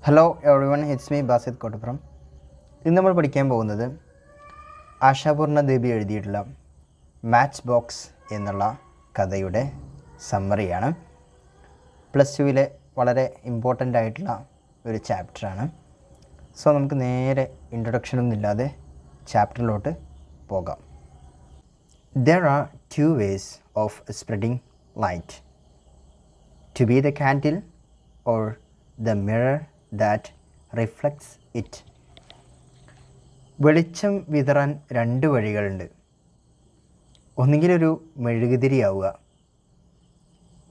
Hello everyone, it's me Basit Kottappuram. ഇന്ന് നമ്മൾ പഠിക്കാൻ പോകുന്നത് ആശാപൂർണ ദേവി എഴുതിയിട്ടുള്ള മാച്ച് ബോക്സ് എന്നുള്ള കഥയുടെ സമ്മറിയാണ്. +2 വളരെ ഇമ്പോർട്ടൻ്റ് ആയിട്ടുള്ള ഒരു ചാപ്റ്ററാണ്. സോ നമുക്ക് നേരെ ഇൻട്രൊഡക്ഷനൊന്നും ഇല്ലാതെ ചാപ്റ്ററിലോട്ട് പോകാം. There are two ways of spreading light: to be the candle or the mirror that reflects it. വെളിച്ചം വിതറാൻ രണ്ട് വഴികളുണ്ട്. ഒന്നുകിലൊരു മെഴുകുതിരിയാവുക,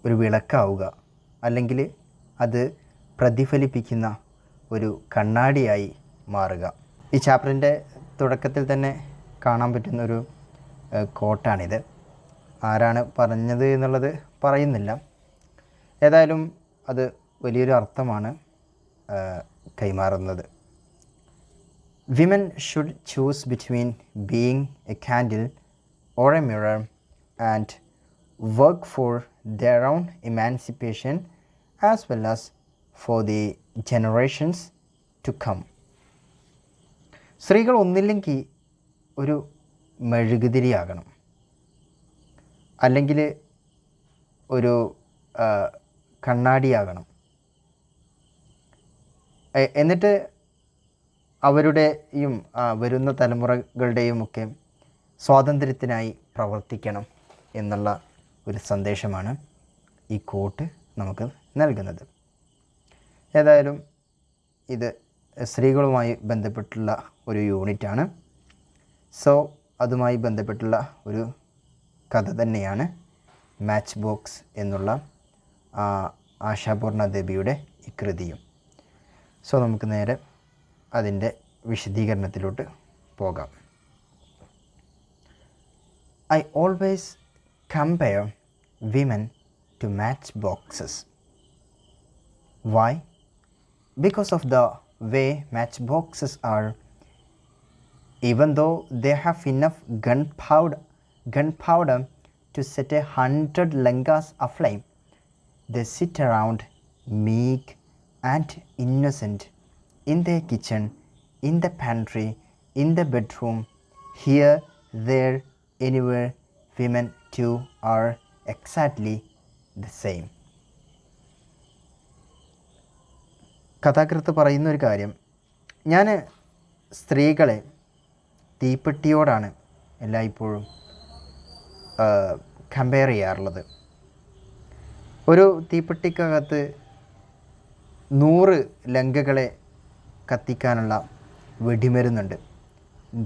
ഒരു വിളക്കാവുക, അല്ലെങ്കിൽ അത് പ്രതിഫലിപ്പിക്കുന്ന ഒരു കണ്ണാടിയായി മാറുക. ഈ ചാപ്റ്ററിൻ്റെ തുടക്കത്തിൽ തന്നെ കാണാൻ പറ്റുന്നൊരു കോട്ടാണിത്. ആരാണ് പറഞ്ഞത് എന്നുള്ളത് പറയുന്നില്ല. ഏതായാലും അത് വലിയൊരു അർത്ഥമാണ് കൈമാറുന്നത്. Women should choose between being a candle or a mirror and work for their own emancipation as well as for the generations to come. സ്ത്രീകൾ ഒന്നില്ലെങ്കിൽ ഒരു മെഴുകുതിരിയാകണം, അല്ലെങ്കിൽ ഒരു കണ്ണാടിയാകണം. എന്നിട്ട് അവരുടെയും വരുന്ന തലമുറകളുടെയും ഒക്കെ സ്വാതന്ത്ര്യത്തിനായി പ്രവർത്തിക്കണം എന്നുള്ള ഒരു സന്ദേശമാണ് ഈ കോട്ട് നമുക്ക് നൽകുന്നത്. ഏതായാലും ഇത് സ്ത്രീകളുമായി ബന്ധപ്പെട്ടുള്ള ഒരു യൂണിറ്റാണ്. സോ അതുമായി ബന്ധപ്പെട്ടുള്ള ഒരു കഥ തന്നെയാണ് മാച്ച് ബോക്സ് എന്നുള്ള ആശാപൂർണ ദേവിയുടെ ഈ കൃതിയും. സോ നമുക്ക് നേരെ അതിൻ്റെ വിശദീകരണത്തിലോട്ട് പോകാം. I always compare women to matchboxes. Why? Because of the way matchboxes are. Even though they have enough gunpowder to set 100 lankas aflame, they sit around meek and innocent in their kitchen, in the pantry, in the bedroom, here, there, anywhere. Women too are exactly the same. കഥാകൃത്ത് പറയുന്നൊരു കാര്യം, ഞാൻ സ്ത്രീകളെ തീപ്പെട്ടിയോടാണ് എല്ലായ്പ്പോഴും compare ചെയ്യാറുള്ളത്. ഒരു തീപ്പെട്ടിക്കകത്ത് 100 ലങ്കകളെ കത്തിക്കാനുള്ള വെടിമരുന്നുണ്ട്,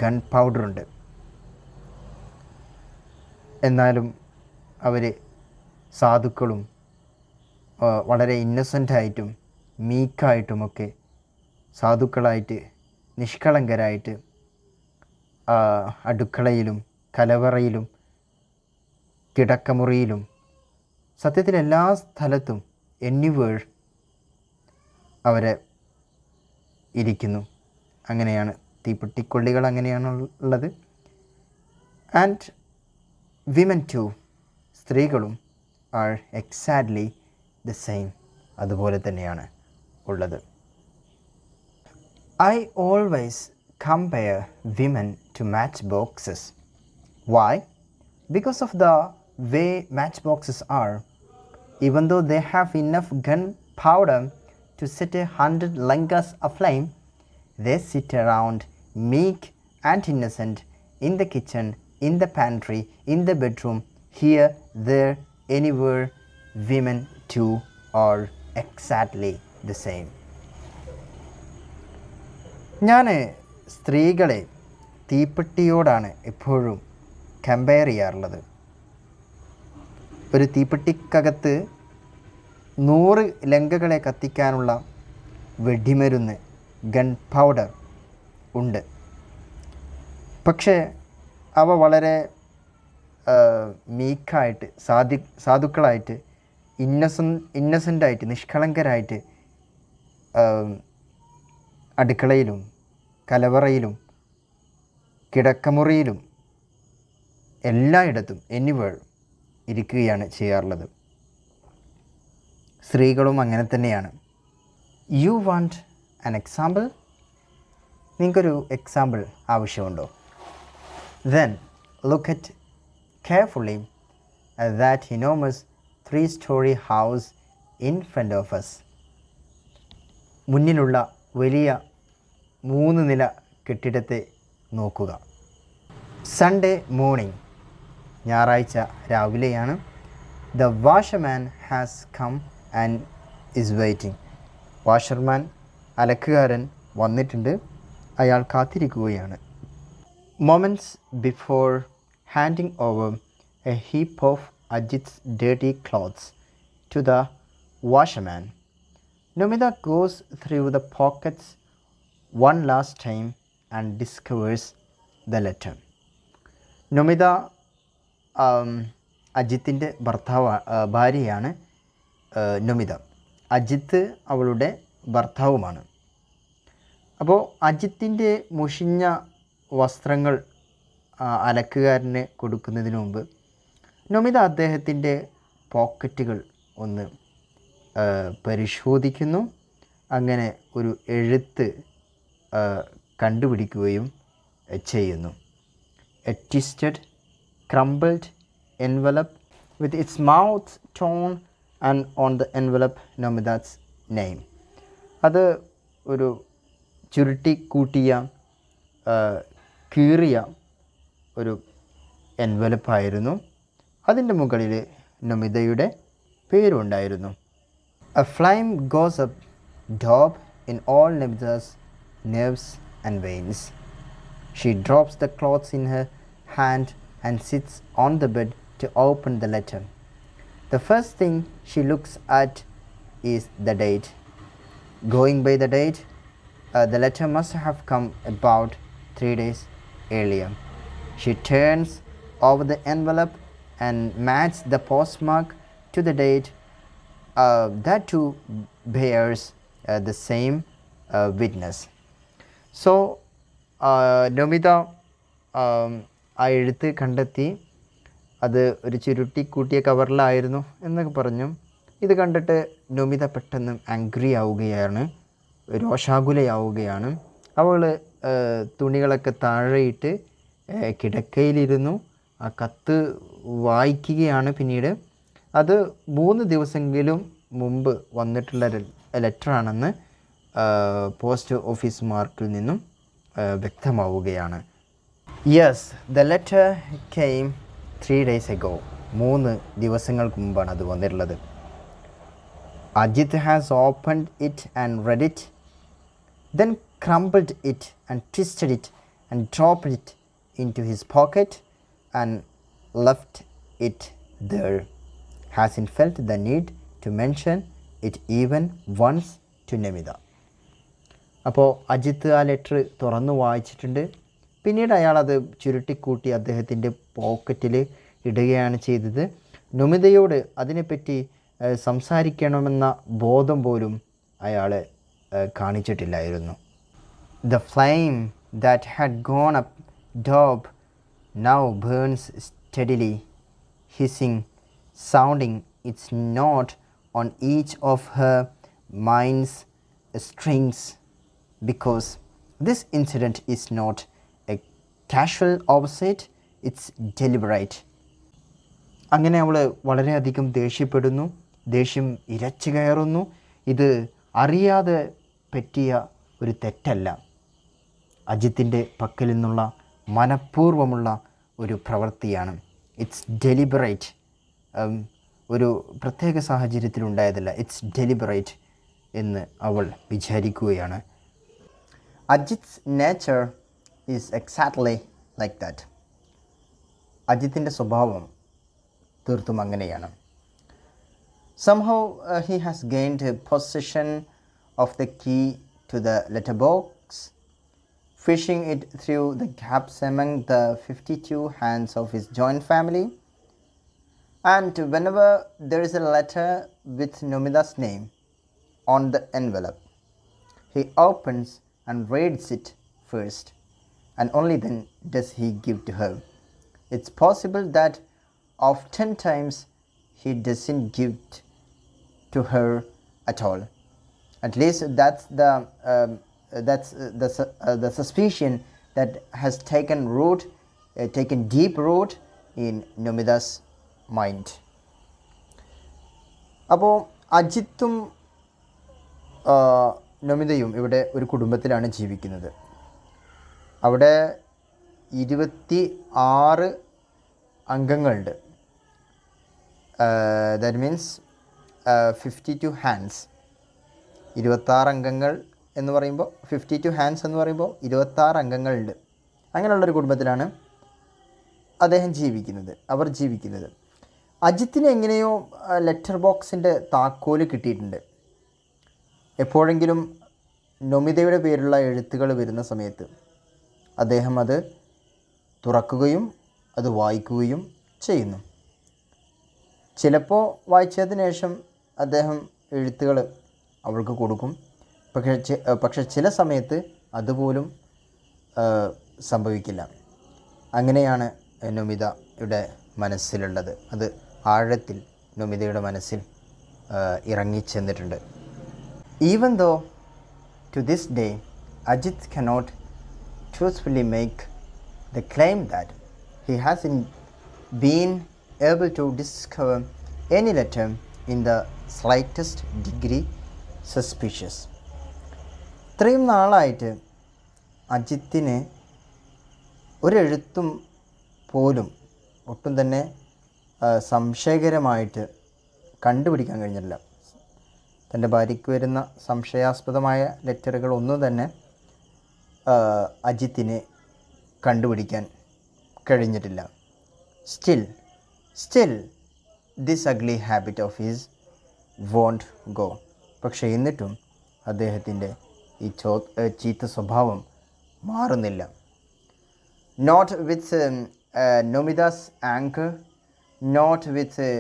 gun പൗഡറുണ്ട്. എന്നാലും അവർ സാധുക്കളും വളരെ ഇന്നസെൻ്റായിട്ടും മീക്കായിട്ടുമൊക്കെ സാധുക്കളായിട്ട് നിഷ്കളങ്കരായിട്ട് അടുക്കളയിലും കലവറയിലും കിടക്കമുറിയിലും സത്യത്തിൽ എല്ലാ സ്ഥലത്തും എനിവേർ അവരെ ഇരിക്കുന്നു. അങ്ങനെയാണ് തീപ്പെട്ടിക്കൊള്ളികൾ, അങ്ങനെയാണ് ഉള്ളത്. ആൻഡ് വിമൻ ടു, സ്ത്രീകളും ആർ എക്സാക്ട്ലി ദ സെയിം, അതുപോലെ തന്നെയാണ് ഉള്ളത്. I always compare women to matchboxes. Why? Because of the way matchboxes are. Even though they have enough gunpowder to set 100 lankas aflame, they sit around meek and innocent in the kitchen, in the pantry, in the bedroom, here, there, anywhere. Women too are exactly the same. ഞാൻ സ്ത്രീകളെ തീപ്പെട്ടിയോടാണ് എപ്പോഴും compare ചെയ്യാറുള്ളത്. ഒരു തീപ്പെട്ടിക്കകത്ത് 100 ലങ്കകളെ കത്തിക്കാനുള്ള വെടിമരുന്ന്, gun powder ഉണ്ട്. പക്ഷേ അവ വളരെ മീക്കായിട്ട് സാധുക്കളായിട്ട് ഇന്നസെൻ്റായിട്ട് നിഷ്കളങ്കരായിട്ട് അടുക്കളയിലും കലവറയിലും കിടക്കമുറിയിലും എല്ലായിടത്തും എനിവേർ ഇരിക്കുകയാണ് ചെയ്യാറുള്ളത്. സ്ത്രീകളും അങ്ങനെ തന്നെയാണ്. You want an example? നിങ്ങൾക്കൊരു എക്സാമ്പിൾ ആവശ്യമുണ്ടോ? Then look at carefully at that enormous 3-story house in front of us. മുന്നിലുള്ള വലിയ 3 നില കെട്ടിടത്തെ നോക്കുക. സൺഡേ മോർണിംഗ്, ഞായറാഴ്ച രാവിലെയാണ്. The washerman has come and is waiting. Washerman, അലക്കുകാരൻ വന്നിട്ടുണ്ട്, അയാൾ കാത്തിരിക്കുകയാണ്. Moments before handing over a heap of Ajit's dirty clothes to the washerman, Nomita goes through the pockets one last time and discovers the letter. Nomita അജിത്തിൻ്റെ ഭാര്യയാണ് നൊമിത. അജിത്ത് അവളുടെ ഭർത്താവുമാണ്. അപ്പോൾ അജിത്തിൻ്റെ മുഷിഞ്ഞ വസ്ത്രങ്ങൾ അലക്കുകാരന് കൊടുക്കുന്നതിന് മുമ്പ് നൊമിത അദ്ദേഹത്തിൻ്റെ പോക്കറ്റുകൾ ഒന്ന് പരിശോധിക്കുന്നു. അങ്ങനെ ഒരു എഴുത്ത് കണ്ടുപിടിക്കുകയും ചെയ്യുന്നു. A twisted, crumpled envelope with its mouth torn and on the envelope Nomita's name. അത് ഒരു ചുരുട്ടിക്കൂട്ടിയ കീറിയ ഒരു എൻവലപ്പായിരുന്നു. അതിൻ്റെ മുകളിൽ നൊമിതയുടെ പേരുണ്ടായിരുന്നു. A flame goes up daub in all Nomita's nerves and veins. She drops the clothes in her hand and sits on the bed to open the letter. The first thing she looks at is the date. Going by the date, the letter must have come about 3 days earlier. She turns over the envelope and matches the postmark to the date. That too bears the same witness. So, Nomita ആ എഴുത്ത് കണ്ടെത്തി. അത് ഒരു ചുരുട്ടിക്കൂട്ടിയ കവറിലായിരുന്നു എന്നൊക്കെ പറഞ്ഞു. ഇത് കണ്ടിട്ട് നൊമിത പെട്ടെന്ന് ആംഗ്രി ആവുകയാണ്, രോഷാകുലയാവുകയാണ്. അവൾ തുണികളൊക്കെ താഴെയിട്ട് കിടക്കയിലിരുന്നു. ആ കത്ത് വായിക്കുകയാണ്. പിന്നീട് അത് 3 ദിവസമെങ്കിലും മുമ്പ് വന്നിട്ടുള്ള ലെറ്ററാണെന്ന് പോസ്റ്റ് ഓഫീസ് മാർക്കിൽ നിന്നും വ്യക്തമാവുകയാണ്. Yes, the letter came 3 days ago. 3 ദിവസങ്ങൾക്ക് മുമ്പാണ് അത് വന്നിട്ടുള്ളത്. Ajith has opened it and read it, then crumbled it and twisted it and dropped it into his pocket and left it there. Hasn't felt the need to mention it even once to Namita. അപ്പോൾ അജിത്ത് ആ letter തുറന്നു വായിച്ചിട്ടുണ്ട്. പിന്നീട് അയാളത് ചുരുട്ടിക്കൂട്ടി അദ്ദേഹത്തിൻ്റെ പോക്കറ്റിൽ ഇടുകയാണ് ചെയ്തത്. നൊമിതയോട് അതിനെപ്പറ്റി സംസാരിക്കണമെന്ന ബോധം പോലും അയാൾ കാണിച്ചിട്ടില്ലായിരുന്നു. The flame that had gone up daub now burns steadily, hissing, sounding its note on each of her mind's strings, because this incident is not a casual oversight, it's deliberate. അങ്ങനെ അവൾ വളരെയധികം ദേഷ്യപ്പെടുന്നു. ദേഷ്യം ഇരച്ചു കയറുന്നു. ഇത് അറിയാതെ പറ്റിയ ഒരു തെറ്റല്ല, അജിത്തിൻ്റെ പക്കൽ നിന്നുള്ള മനഃപൂർവ്വമുള്ള ഒരു പ്രവൃത്തിയാണ്. It's deliberate. ഒരു പ്രത്യേക സാഹചര്യത്തിലുണ്ടായതല്ല, ഇറ്റ്സ് ഡെലിബറേറ്റ് എന്ന് അവൾ വിചാരിക്കുകയാണ്. Ajith's nature is exactly like that. അജിത്തിൻ്റെ സ്വഭാവം തീർത്തും അങ്ങനെയാണ്. Somehow he has gained possession of the key to the letterbox, fishing it through the gaps among the 52 hands of his joint family. And whenever there is a letter with Nomida's name on the envelope, he opens and reads it first, and only then does he give to her. It's possible that oftentimes he doesn't give to her at all. At least that's the suspicion that has taken deep root in Nomida's mind. അപ്പോൾ അജിത്തും നമിതയും ഇവിടെ ഒരു കുടുംബത്തിലാണ് ജീവിക്കുന്നത്. അവിടെ 26 അംഗങ്ങളുണ്ട്. That means 52 hands. 26 അംഗങ്ങൾ എന്ന് പറയുമ്പോൾ 52 hands എന്ന് പറയുമ്പോൾ 26 അംഗങ്ങളുണ്ട്. അങ്ങനെയുള്ളൊരു കുടുംബത്തിലാണ് അവർ ജീവിക്കുന്നത്. അജിത്തിന് എങ്ങനെയോ ലെറ്റർ ബോക്സിൻ്റെ താക്കോല് കിട്ടിയിട്ടുണ്ട്. എപ്പോഴെങ്കിലും നൊമിതയുടെ പേരുള്ള എഴുത്തുകൾ വരുന്ന സമയത്ത് അദ്ദേഹം അത് തുറക്കുകയും അത് വായിക്കുകയും ചെയ്യുന്നു. ചിലപ്പോൾ വായിച്ചതിന് ശേഷം അദ്ദേഹം എഴുത്തുകൾ അവൾക്ക് കൊടുക്കും. പക്ഷേ ചില സമയത്ത് അതുപോലും സംഭവിക്കില്ല. അങ്ങനെയാണ് നൊമിതയുടെ മനസ്സിലുള്ളത്. അത് ആഴത്തിൽ നൊമിതയുടെ മനസ്സിൽ ഇറങ്ങിച്ചെന്നിട്ടുണ്ട്. Even though to this day Ajit cannot truthfully make the claim that he hasn't been able to discover any letter in the slightest degree suspicious. ഇത്രയും നാളായിട്ട് അജിത്തിന് ഒരെഴുത്തും പോലും ഒട്ടും തന്നെ സംശയകരമായിട്ട് കണ്ടുപിടിക്കാൻ കഴിഞ്ഞില്ല. തൻ്റെ ഭാര്യയ്ക്ക് വരുന്ന സംശയാസ്പദമായ ലെറ്ററുകൾ ഒന്നും തന്നെ അജിത്തിന് കണ്ടുപിടിക്കാൻ കഴിഞ്ഞിട്ടില്ല. Still this ugly habit of his won't go. പക്ഷേ എന്നിട്ടും അദ്ദേഹത്തിൻ്റെ ഈ ചീത്ത സ്വഭാവം മാറുന്നില്ല. Not with Nomita's anger, not with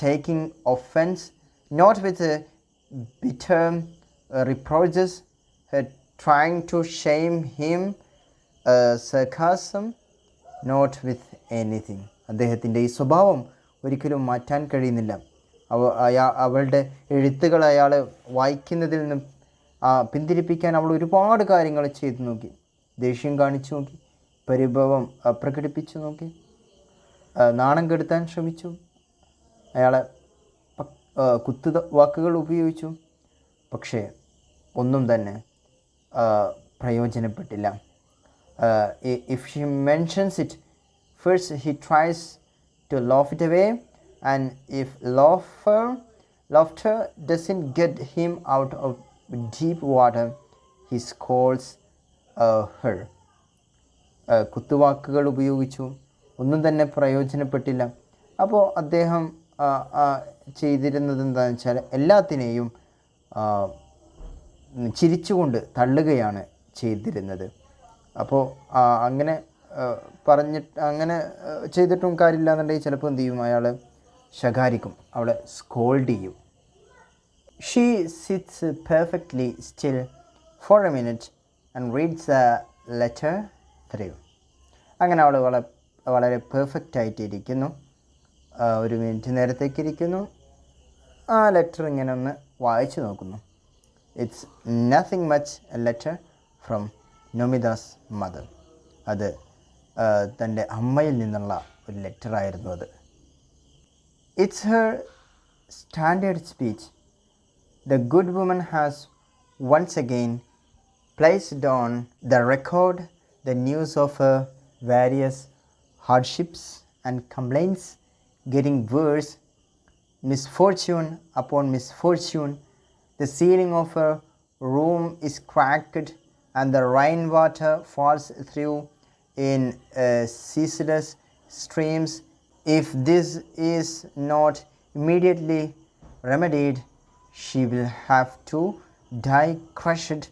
taking offence, not with bitter reproaches, trying to shame him, sarcasm, not with anything. അദ്ദേഹത്തിൻ്റെ ഈ സ്വഭാവം ഒരിക്കലും മാറ്റാൻ കഴിയുന്നില്ല. അവളുടെ എഴുത്തുകൾ അയാൾ വായിക്കുന്നതിൽ നിന്നും പിന്തിരിപ്പിക്കാൻ അവൾ ഒരുപാട് കാര്യങ്ങൾ ചെയ്തു നോക്കി. ദേഷ്യം കാണിച്ചു നോക്കി, പരിഭവം പ്രകടിപ്പിച്ചു നോക്കി, നാണം കെടുത്താൻ ശ്രമിച്ചു, അയാളെ വാക്കുകൾ ഉപയോഗിച്ചു. പക്ഷേ ഒന്നും തന്നെ പ്രയോജനപ്പെട്ടില്ല. If she mentions it first he tries to laugh it away, and if laughter doesn't get him out of deep water, he scolds her. കുത്തുവാക്കുകൾ ഉപയോഗിച്ചു, ഒന്നും തന്നെ പ്രയോജനപ്പെട്ടില്ല. അപ്പോൾ അദ്ദേഹം ചെയ്തിരുന്നത് എന്താണെന്ന് വെച്ചാൽ എല്ലാത്തിനെയും ചിരിച്ചുകൊണ്ട് തള്ളുകയാണ് ചെയ്തിരുന്നത്. അപ്പോൾ അങ്ങനെ ചെയ്തിട്ടും കാര്യമില്ല എന്നുണ്ടെങ്കിൽ ചിലപ്പോൾ എന്ത് ചെയ്യും, അയാൾ ശകാരിക്കും, അവളെ സ്കോൾഡ് ചെയ്യും. She sits perfectly still for a minute and reads a letter through. അങ്ങനെ അവൾ വളരെ പെർഫെക്റ്റായിട്ട് ഇരിക്കുന്നു. ഒരു മിനിറ്റ് നേരത്തേക്ക് ഇരിക്കുന്നു, ആ ലെറ്റർ ഇങ്ങനെ ഒന്ന് വായിച്ചു നോക്കുന്നു. It's nothing much a letter from Nomita's mother. അത് തൻ്റെ അമ്മയിൽ നിന്നുള്ള ഒരു ലെറ്ററായിരുന്നു അത്. It's her standard speech. The good woman has once again placed on the record the news of her various hardships and complaints, getting worse, misfortune upon misfortune. The ceiling of her room is cracked and the rainwater falls through in ceaseless streams. If this is not immediately remedied, she will have to die crushed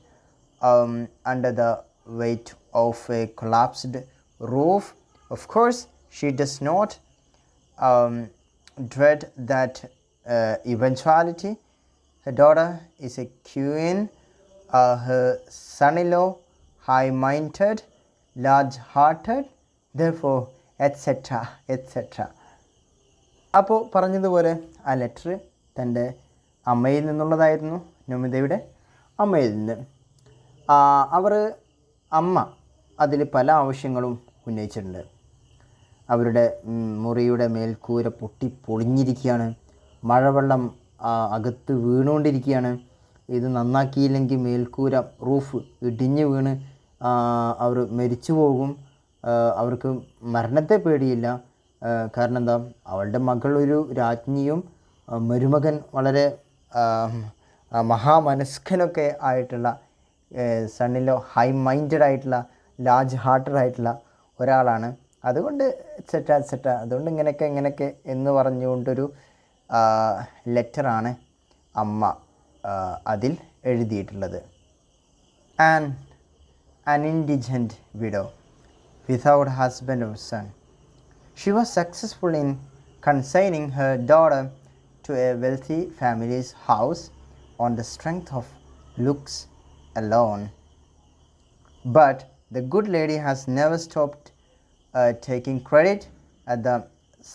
under the weight of a collapsed roof. Of course, she does not dread that eventuality. Her daughter is a queen, her son-in-law high-minded, large-hearted, therefore etc. etc. അപ്പോൾ പറഞ്ഞതുപോലെ ആ letter തൻ്റെ അമ്മയിൽ നിന്നുള്ളതായിരുന്നു. നമിതയുടെ അമ്മയിൽ നിന്ന്. അമ്മ അതിൽ പല ആവശ്യങ്ങളും ഉന്നയിച്ചിട്ടുണ്ട്. അവരുടെ മുറിയുടെ മേൽക്കൂര പൊളിഞ്ഞിരിക്കുകയാണ്, മഴവെള്ളം അകത്ത് വീണുകൊണ്ടിരിക്കുകയാണ്, ഇത് നന്നാക്കിയില്ലെങ്കിൽ മേൽക്കൂര റൂഫ് ഇടിഞ്ഞ് വീണ് അവർ മരിച്ചു പോകും, അവർക്ക് മരണത്തെ പേടിയില്ല. കാരണം എന്താ, അവളുടെ മകൾ ഒരു രാജ്ഞിയും മരുമകൻ വളരെ മഹാമനസ്കനൊക്കെ ആയിട്ടുള്ള, സണ്ണിലോ ഹൈ മൈൻഡഡ് ആയിട്ടുള്ള, ലാർജ് ഹാർട്ടഡ് ആയിട്ടുള്ള ഒരാളാണ്. അതുകൊണ്ട് എക്സെട്ര അതുകൊണ്ട് ഇങ്ങനെയൊക്കെ എന്ന് പറഞ്ഞുകൊണ്ടൊരു ലെറ്ററാണ് അമ്മ അതിൽ എഴുതിയിട്ടുള്ളത്. An indigent widow without husband or son, she was successful in consigning her daughter to a wealthy family's house on the strength of looks alone. But the good lady has never stopped taking credit at the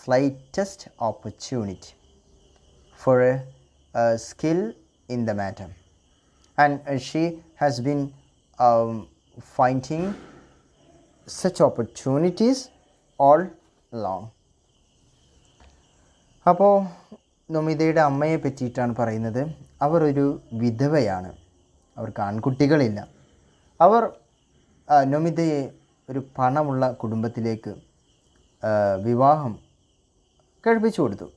slightest opportunity for a skill in the matter, and she has been finding such opportunities all along. അപ്പോൾ നമിതയുടെ അമ്മയെ പറ്റിയിട്ടാണ് പറയുന്നത്. അവർ ഒരു വിധവയാണ്, അവർക്ക് ആൺകുട്ടികളില്ല. അവർ നമിതയെ ഒരു പണമുള്ള കുടുംബത്തിലേക്ക് വിവാഹം കഴിപ്പിച്ചു കൊടുത്തു.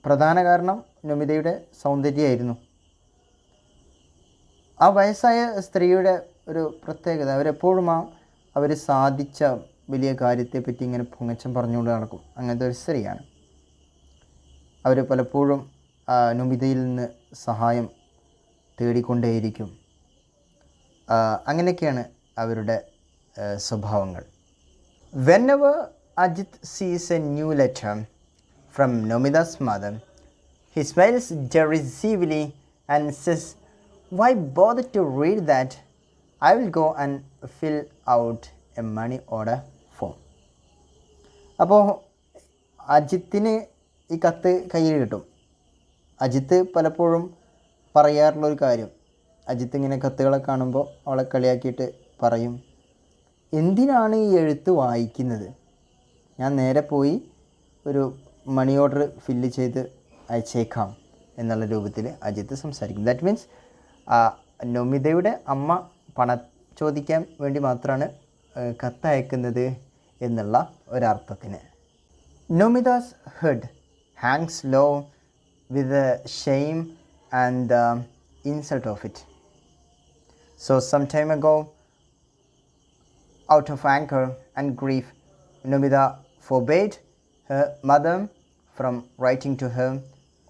പ്രധാന കാരണം നമിതയുടെ സൗന്ദര്യമായിരുന്നു. ആ വയസ്സായ സ്ത്രീയുടെ ഒരു പ്രത്യേകത, അവരെപ്പോഴും അവർ സാധിച്ച വലിയ കാര്യത്തെപ്പറ്റി ഇങ്ങനെ പൊങ്ങച്ചം പറഞ്ഞുകൊണ്ട് നടക്കും. അങ്ങനത്തെ ഒരു സ്ത്രീയാണ്. അവർ പലപ്പോഴും നമിതയിൽ നിന്ന് സഹായം തേടിക്കൊണ്ടേയിരിക്കും. അങ്ങനെയൊക്കെയാണ് അവരുടെ സ്വഭാവങ്ങൾ. Whenever Ajit sees a new letter from Nomida's mother, he smiles derisively and says, "Why bother to read that? I will go and fill out a money order form." അപ്പോൾ അജിത്തിന് ഈ കത്ത് കയ്യിൽ കിട്ടും. അജിത്ത് പലപ്പോഴും പറയാറുള്ളൊരു കാര്യം, അജിത്ത് ഇങ്ങനെ കത്തുകളെ കാണുമ്പോൾ അവളെ കളിയാക്കിയിട്ട് പറയും, എന്തിനാണ് ഈ എഴുത്ത് വായിക്കുന്നത്? ഞാൻ നേരെ പോയി ഒരു മണി ഓർഡർ ഫില്ല് ചെയ്ത് അയച്ചേക്കാം എന്നുള്ള രൂപത്തിൽ അജിത്ത് സംസാരിക്കും. ദാറ്റ് മീൻസ് നമിതയുടെ അമ്മ പണം ചോദിക്കാൻ വേണ്ടി മാത്രമാണ് കത്തയക്കുന്നത് എന്നുള്ള ഒരർത്ഥത്തിന്. Namita's head hangs low with the shame and the insult of it. So some time ago, out of anger and grief, Nomida forbade her mother from writing to her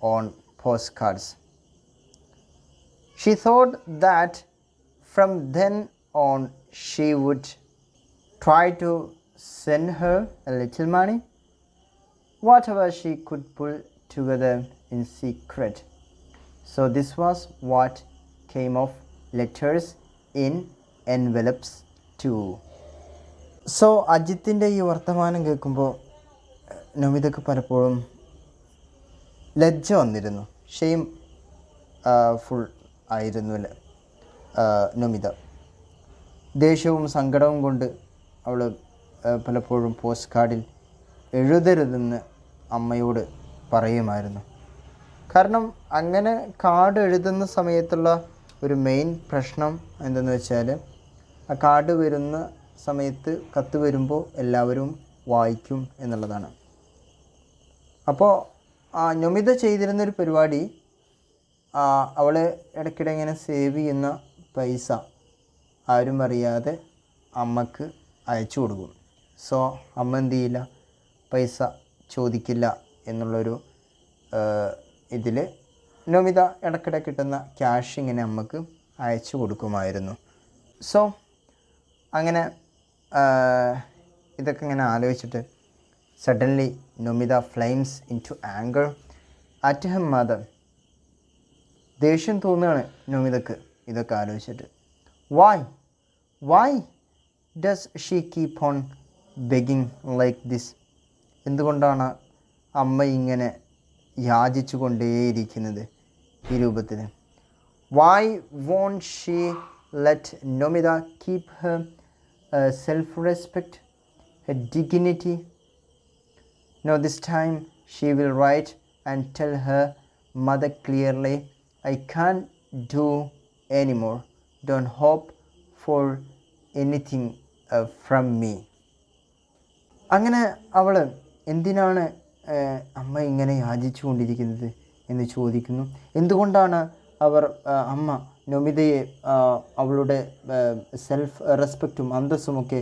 on postcards. She thought that from then on she would try to send her a little money, whatever she could pull together in secret. So this was what came of letters in envelopes too. So അജിത്തിൻ്റെ ഈ വർത്തമാനം കേൾക്കുമ്പോൾ നമിതക്ക് പലപ്പോഴും ലജ്ജ വന്നിരുന്നു. Shame full ആയിരുന്നു നമിത. ദേഷ്യവും സങ്കടവും കൊണ്ട് അവൾ പലപ്പോഴും പോസ്റ്റ് കാർഡിൽ എഴുതരുതെന്ന് അമ്മയോട് പറയുമായിരുന്നു. കാരണം അങ്ങനെ കാർഡ് എഴുതുന്ന സമയത്തുള്ള ഒരു മെയിൻ പ്രശ്നം എന്തെന്ന് വെച്ചാൽ, ആ കാർഡ് വരുന്ന സമയത്ത് കത്ത് വരുമ്പോൾ എല്ലാവരും വായിക്കും എന്നുള്ളതാണ്. അപ്പോൾ നമിത ചെയ്തിരുന്നൊരു പരിപാടി, അവൾ ഇടയ്ക്കിടെ ഇങ്ങനെ സേവ് ചെയ്യുന്ന പൈസ ആരും അറിയാതെ അമ്മക്ക് അയച്ചു കൊടുക്കും. സോ അമ്മ എന്ത് ചെയ്യില്ല, പൈസ ചോദിക്കില്ല എന്നുള്ളൊരു ഇതിൽ നമിത ഇടയ്ക്കിടെ കിട്ടുന്ന ക്യാഷ് ഇങ്ങനെ അമ്മക്ക് അയച്ചു കൊടുക്കുമായിരുന്നു. സോ അങ്ങനെ ഇതൊക്കെ ഇങ്ങനെ ആലോചിച്ചിട്ട് suddenly Namita flames into anger at her mother. ദേഷ്യം തോന്നുകയാണ് നമിതക്ക് ഇതൊക്കെ ആലോചിച്ചിട്ട്. Why does she keep on begging like this? എന്തുകൊണ്ടാണ് അമ്മ ഇങ്ങനെ യാചിച്ചു കൊണ്ടേയിരിക്കുന്നത്? ഈ രൂപത്തിൽ. Why won't she let Nomida keep her self-respect, her dignity? No, this time she will write and tell her mother clearly, I can't do anymore. Don't hope for anything from me. അങ്ങനെ അവൾ എന്തിനാണ് അമ്മ ഇങ്ങനെ യാചിച്ചു കൊണ്ടിരിക്കുന്നത് എന്ന് ചോദിക്കുന്നു. എന്തുകൊണ്ടാണ് അമ്മ നൊമിതയെ അവളുടെ സെൽഫ് റെസ്പെക്റ്റും അന്തസ്സുമൊക്കെ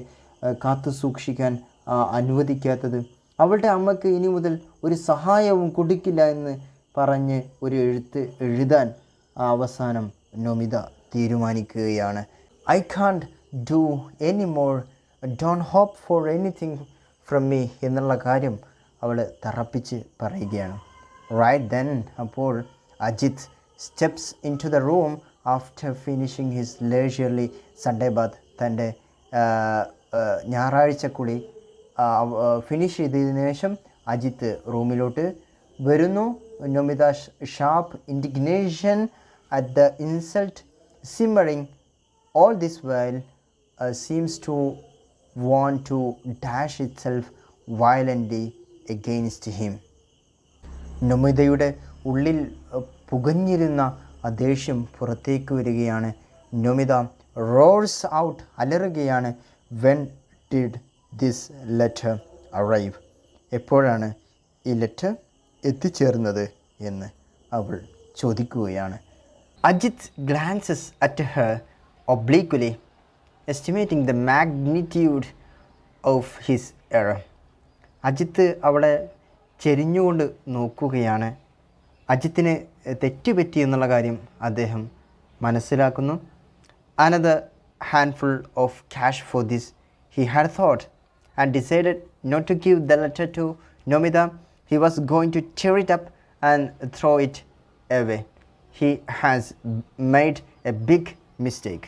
കാത്തു സൂക്ഷിക്കാൻ അനുവദിക്കാത്തത്? അവളുടെ അമ്മയ്ക്ക് ഇനി മുതൽ ഒരു സഹായവും കൊടുക്കില്ല എന്ന് പറഞ്ഞ് ഒരു എഴുത്ത് എഴുതാൻ അവസാനം നൊമിത തീരുമാനിക്കുകയാണ്. I can't do any more, don't hope for anything from me എന്നുള്ള കാര്യം അവൾ തറപ്പിച്ച് പറയുകയാണ്. റൈറ്റ് ദെൻ, അപ്പോൾ Ajith steps into the room after finishing his leisurely Sunday bath. തൻ്റെ ഞായറാഴ്ച കുളി ഫിനിഷ് ചെയ്തതിനു ശേഷം അജിത്ത് റൂമിലോട്ട് വരുന്നു. Nomita's sharp indignation at the insult simmering all this while seems to want to dash itself violently against him. നൊമിതയുടെ ഉള്ളിൽ പുകഞ്ഞിരുന്ന ആ ദേഷ്യം പുറത്തേക്ക് വരികയാണ്. നൊമിത റോഴ്സ് ഔട്ട്, അലറുകയാണ്. when did this letter arrive? എപ്പോഴാണ് ഈ ലെറ്റർ എത്തിച്ചേർന്നത് എന്ന് അവൾ ചോദിക്കുകയാണ്. Ajith glances at her obliquely, estimating the magnitude of his error. Ajith അവളെ ചെരിഞ്ഞുകൊണ്ട് നോക്കുകയാണ്. അജിത്തിന് തെറ്റുപറ്റി എന്നുള്ള കാര്യം അദ്ദേഹം മനസ്സിലാക്കുന്നു. Another handful of cash for this, he had thought, and decided not to give the letter to Nomida. He was going to tear it up and throw it away. He has made a big mistake.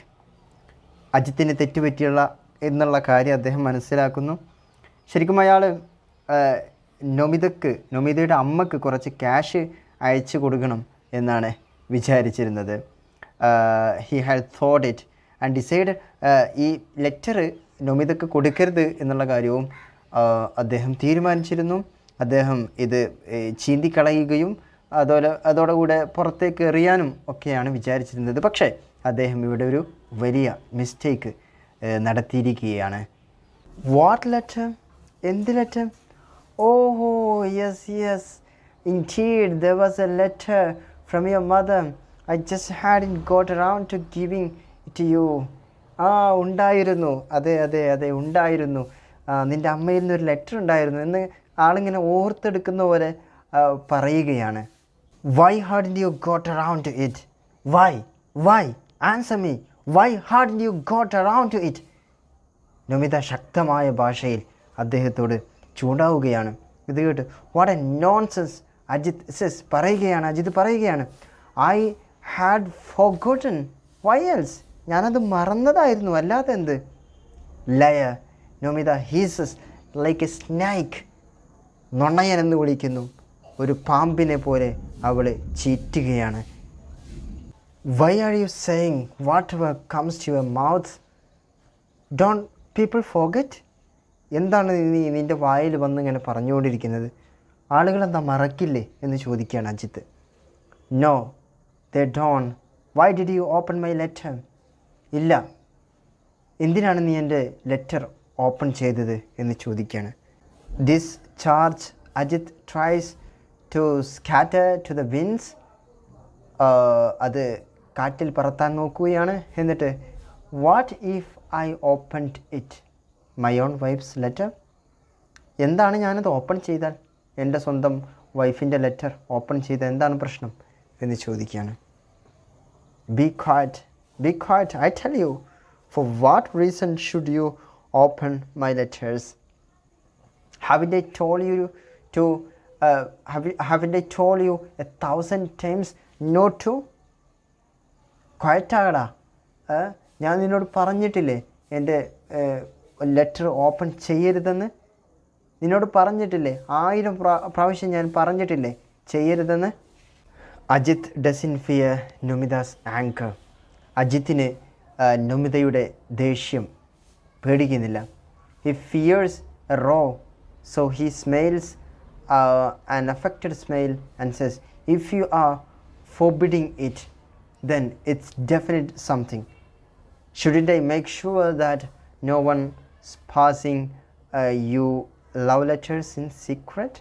അജിത്തിന് തെറ്റുപറ്റിയുള്ള എന്നുള്ള കാര്യം അദ്ദേഹം മനസ്സിലാക്കുന്നു. ശരിക്കും അയാൾ നൊമിതയുടെ അമ്മക്ക് കുറച്ച് cash അയച്ചു കൊടുക്കണം എന്നാണ് വിചാരിച്ചിരുന്നത്. He had thought it and decide ഈ ലെറ്റർ നൊമിതക്ക് കൊടുക്കരുത് എന്നുള്ള കാര്യവും അദ്ദേഹം തീരുമാനിച്ചിരുന്നു. അദ്ദേഹം ഇത് ചീന്തിക്കളയുകയും അതോടുകൂടെ പുറത്തേക്ക് എറിയാനും ഒക്കെയാണ് വിചാരിച്ചിരുന്നത്. പക്ഷേ അദ്ദേഹം ഇവിടെ ഒരു വലിയ മിസ്റ്റേക്ക് നടത്തിയിരിക്കുകയാണ്. What letter? എന്ത് ലെറ്റർ? ഓഹോ, yes, indeed there was a letter from your mother. I just hadn't got around to giving it to you. ഉണ്ടായിരുന്നു, അതെ ഉണ്ടായിരുന്നു, നിൻ്റെ അമ്മയിൽ നിന്നൊരു ലെറ്റർ ഉണ്ടായിരുന്നു എന്ന് ആളിങ്ങനെ ഓർത്തെടുക്കുന്ന പോലെ പറയുകയാണ്. Why hadn't you got around to it? Why? Answer me. Why hadn't you got around to it? Nomita ശക്തമായ ഭാഷയിൽ അദ്ദേഹത്തോട് ചൂടാവുകയാണ്. ഇത് കേട്ട് വാട്ട് എ നോൺസെൻസ് അജിത്ത് പറയുകയാണ്. I had forgotten. Why else? ഞാനത് മറന്നതായിരുന്നു, അല്ലാതെ എന്ത്? Liar. Nomita hisses like a snake. നുണയൻ എന്ന് വിളിക്കുന്നു. ഒരു പാമ്പിനെ പോലെ അവൾ ചീറ്റുകയാണ്. Why are you saying whatever comes to your mouth? Don't people forget? എന്താണ് നീ നിൻ്റെ വായിൽ വന്ന് ഇങ്ങനെ പറഞ്ഞുകൊണ്ടിരിക്കുന്നത്? ആളുകളെന്താ മറക്കില്ലേ എന്ന് ചോദിക്കുകയാണ് Ajith. No, they don't. Why did you open my letter? ഇല്ല, എന്തിനാണ് നീ എൻ്റെ ലെറ്റർ ഓപ്പൺ ചെയ്തത് എന്ന് ചോദിക്കുകയാണ്. This charge Ajith tries to scatter to the winds. അത് കാറ്റിൽ പറത്താൻ നോക്കുകയാണ്. എന്നിട്ട് what if I opened it my own wife's letter? എന്താണ് ഞാനത് ഓപ്പൺ ചെയ്താൽ? എൻ്റെ സ്വന്തം വൈഫിൻ്റെ ലെറ്റർ ഓപ്പൺ ചെയ്താൽ എന്താണ് പ്രശ്നം എന്ന് ചോദിക്കുകയാണ്. Be quiet, I tell you. For what reason should you open my letters? haven't I told you 1,000 times not to? ക്വയറ്റാകടാ. ഞാൻ നിന്നോട് പറഞ്ഞിട്ടില്ലേ എൻ്റെ ലെറ്റർ ഓപ്പൺ ചെയ്യരുതെന്ന്? നിന്നോട് പറഞ്ഞിട്ടില്ലേ? 1000 പ്രാവശ്യം ഞാൻ പറഞ്ഞിട്ടില്ലേ ചെയ്യരുതെന്ന്? Ajith doesn't fear Nomita's anger. അജിത്തിന് നൊമിതയുടെ ദേഷ്യം പേടിക്കുന്നില്ല. He fears a row, so he smiles an affected smile and says, if you are forbidding it, then it's definite something. Shouldn't I make sure that no one is passing you love letters in secret?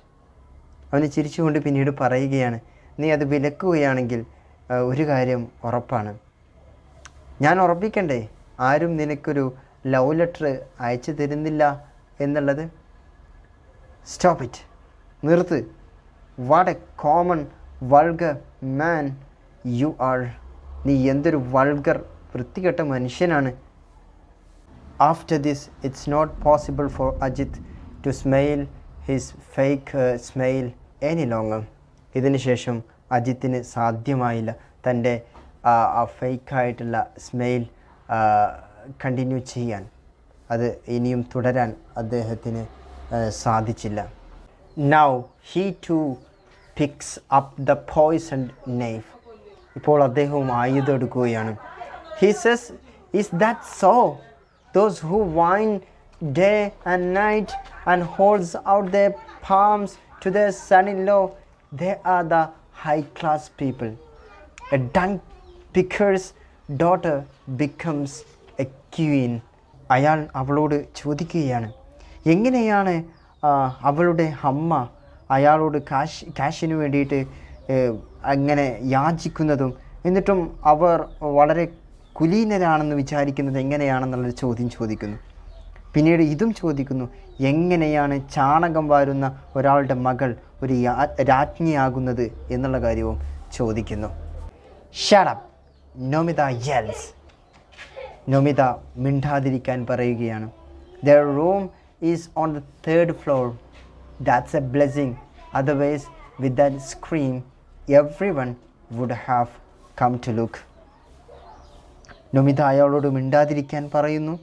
അവന് ചിരിച്ചുകൊണ്ട് പിന്നീട് പറയുകയാണ്, നീ അത് വിലക്കുകയാണെങ്കിൽ ഒരു കാര്യം ഉറപ്പാണ്, ഞാൻ ഉറപ്പിക്കണ്ടേ ആരും നിനക്കൊരു ലവ് ലെറ്റർ അയച്ചു തരുന്നില്ല എന്നുള്ളത്. സ്റ്റോപ്പ് ഇറ്റ്, നിർത്ത്. What a common vulgar man you are. നീ എന്തൊരു വൾഗർ വൃത്തികെട്ട മനുഷ്യനാണ്. After this it's not possible for Ajith to smile his fake smile any longer. ഇതിനുശേഷം അജിത്തിന് സാധ്യമായില്ല തൻ്റെ ആ ഫേക്കായിട്ടുള്ള സ്മൈൽ കണ്ടിന്യൂ ചെയ്യാൻ, അത് ഇനിയും തുടരാൻ അദ്ദേഹത്തിന് സാധിച്ചില്ല. Now he too picks up the poisoned knife. ഇപ്പോൾ അദ്ദേഹവും ആയുധം എടുക്കുകയാണ്. He says, is that so? Those who whine day and night and holds out their palms to their son-in-law, they are the high-class people. A dung picker's daughter becomes a queen. അയാൾ അവളോട് ചോദിക്കുകയാണ്, എങ്ങനെയാണ് അവളുടെ അമ്മ അയാളോട് കാശിന് വേണ്ടിയിട്ട് അങ്ങനെ യാചിക്കുന്നതും എന്നിട്ടും അവർ വളരെ കുലീനരാണെന്ന് വിചാരിക്കുന്നത് എങ്ങനെയാണെന്നുള്ളൊരു ചോദ്യം ചോദിക്കുന്നു. പിന്നീട് ഇതും ചോദിക്കുന്നു, എങ്ങനെയാണ് ചാണകം വാരുന്ന ഒരാളുടെ മകൾ ഒരു രാജ്ഞിയാകുന്നത് എന്നുള്ള കാര്യവും ചോദിക്കുന്നു. Shut up, Nomita യെൽസ്. നൊമിത മിണ്ടാതിരിക്കാൻ പറയുകയാണ്. Their room is on the 3rd floor. That's a blessing. Otherwise, with that scream, everyone would have come to look. Nomita അയാളോട് മിണ്ടാതിരിക്കാൻ പറയുന്നു.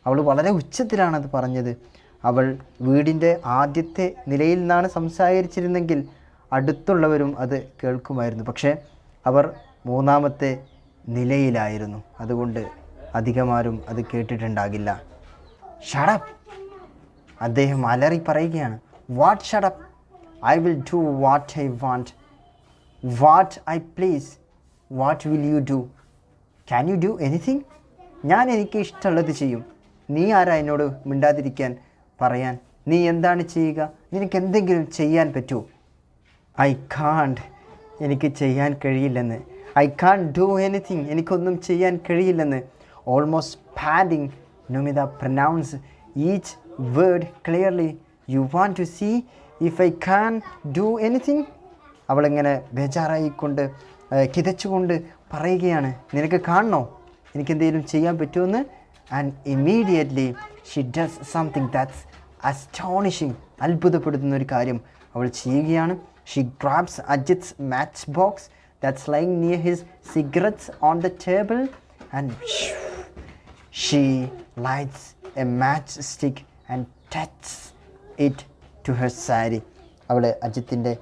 അവൾ വളരെ ഉച്ചത്തിലാണത് പറഞ്ഞത്. അവൾ വീടിൻ്റെ ആദ്യത്തെ നിലയിൽ നിന്നാണ് സംസാരിച്ചിരുന്നെങ്കിൽ അടുത്തുള്ളവരും അത് കേൾക്കുമായിരുന്നു. പക്ഷേ അവർ 3ാമത്തെ നിലയിലായിരുന്നു, അതുകൊണ്ട് അധികമാരും അത് കേട്ടിട്ടുണ്ടാകില്ല. ഷട്ട് അപ്പ്, അദ്ദേഹം അലറി പറയുകയാണ്. What shut up? I will do what I want, what I please. What will you do? Can you do anything? ഞാൻ എനിക്ക് ഇഷ്ടമുള്ളത് ചെയ്യും. നീ ആരാ എന്നോട് മിണ്ടാതിരിക്കാൻ പറയാൻ? നീ എന്താണ് ചെയ്യുക? നിനക്ക് എന്തെങ്കിലും ചെയ്യാൻ പറ്റുമോ? ഐ കാണ്ട്, എനിക്ക് ചെയ്യാൻ കഴിയില്ലെന്ന്. ഐ കാണ്ട് ഡു എനിത്തിങ്, എനിക്കൊന്നും ചെയ്യാൻ കഴിയില്ലെന്ന്. Almost panting, Nomita pronounces each word clearly. You want to see if I can do anything? അവളിങ്ങനെ ബേജാറായിക്കൊണ്ട് കിതച്ചുകൊണ്ട് പറയുകയാണ്, നിനക്ക് കാണണോ എനിക്കെന്തെങ്കിലും ചെയ്യാൻ പറ്റുമെന്ന്? And immediately she does something that's astonishing. അത്ഭുതപ്പെടുത്തുന്ന ഒരു കാര്യം അവൾ ചെയ്യുകയാണ്. She grabs Ajith's matchbox that's lying near his cigarettes on the table and she lights a matchstick and touches it to her saree. അവൾ അജിത്തിൻ്റെ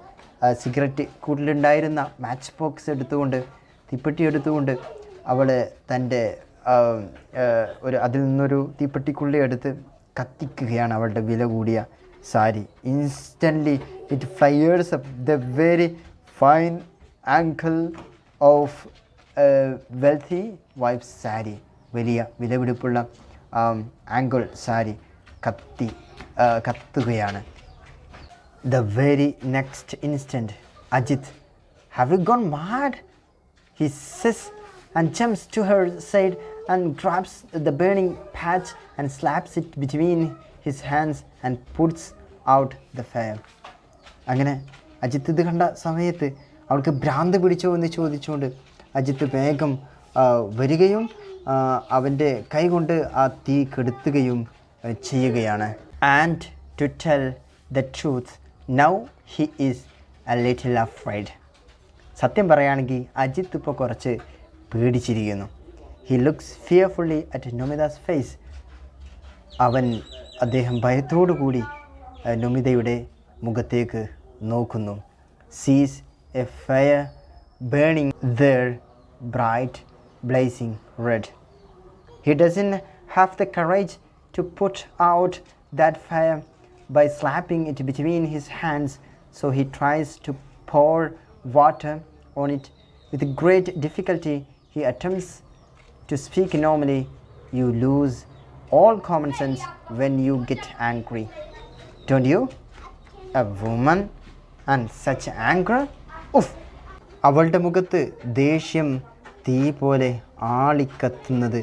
സിഗരറ്റ് കൂട്ടിലുണ്ടായിരുന്ന മാച്ച് ബോക്സ് എടുത്തുകൊണ്ട്, തീപ്പെട്ടി എടുത്തുകൊണ്ട് അവൾ തൻ്റെ അതിൽ നിന്നൊരു തീപ്പെട്ടിക്കുള്ളി എടുത്ത് കത്തിക്കുകയാണ് അവളുടെ വില കൂടിയ sari. Instantly it flares up the very fine Tangail of wealthy wife sari. വലിയ വിലപിടിപ്പുള്ള ആങ്കിൾ സാരി കത്തുകയാണ്. The very next instant, Ajit, have you gone mad? He says and jumps to her side and grabs the burning patch and slaps it between his hands and puts out the fire. അങ്ങനെ അജിത്ത് ഇത് കണ്ട സമയത്ത് അവൾക്ക് ഭ്രാന്ത് പിടിച്ചോ എന്ന് ചോദിച്ചുകൊണ്ട് അജിത്ത് വേഗം വരികയും അവൻ്റെ കൈ കൊണ്ട് ആ തീ കെടുത്തുകയും ചെയ്യുകയാണ്. And to tell the truth, now he is a little afraid. സത്യം പറയുകയാണെങ്കിൽ അജിത്ത് ഇപ്പോൾ കുറച്ച് പേടിച്ചിരിക്കുന്നു. He looks fearfully at Nomita's face. അദ്ദേഹം ഭയത്തോടു കൂടി നൊമിതയുടെ മുഖത്തേക്ക് നോക്കുന്നു. Sees a fire burning there bright, blazing red. He doesn't have the courage to put out that fire by slapping it between his hands, so he tries to pour water on it. With great difficulty, he attempts to speak normally. You lose all common sense when you get angry, don't you? A woman and such anger? Uff! അവളുടെ മുഖത്ത് ദേഷ്യം തീ പോലെ ആളിക്കത്തുന്നത്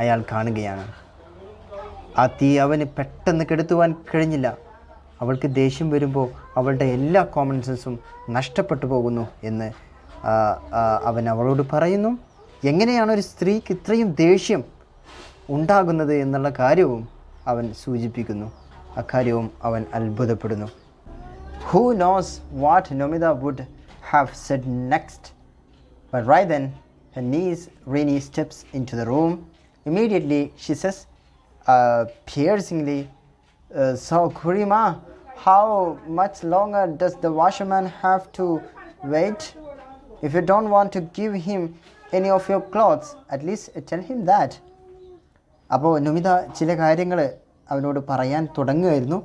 അയാൾ കാണുകയാണ്. ആ തീ അവന് പെട്ടെന്ന് കെടുത്തുവാൻ കഴിഞ്ഞില്ല. അവൾക്ക് ദേഷ്യം വരുമ്പോൾ അവളുടെ എല്ലാ കോമൺ സെൻസും നഷ്ടപ്പെട്ടു പോകുന്നു എന്ന് അവൻ അവളോട് പറയുന്നു. എങ്ങനെയാണ് ഒരു സ്ത്രീക്ക് ഇത്രയും ദേഷ്യം ഉണ്ടാകുന്നത് എന്നുള്ള കാര്യവും അവൻ സൂചിപ്പിക്കുന്നു. അക്കാര്യവും അവൻ അത്ഭുതപ്പെടുന്നു. Who knows what Nomida would have said next? But right then, her niece Rini steps into the room. Immediately, she says, piercingly, so Kurima, how much longer does the washerman have to wait? If you don't want to give him any of your clothes, at least tell him that. അപ്പോൾ നുമിത ചില കാര്യങ്ങൾ അവനോട് പറയാൻ തുടങ്ങുമായിരുന്നു.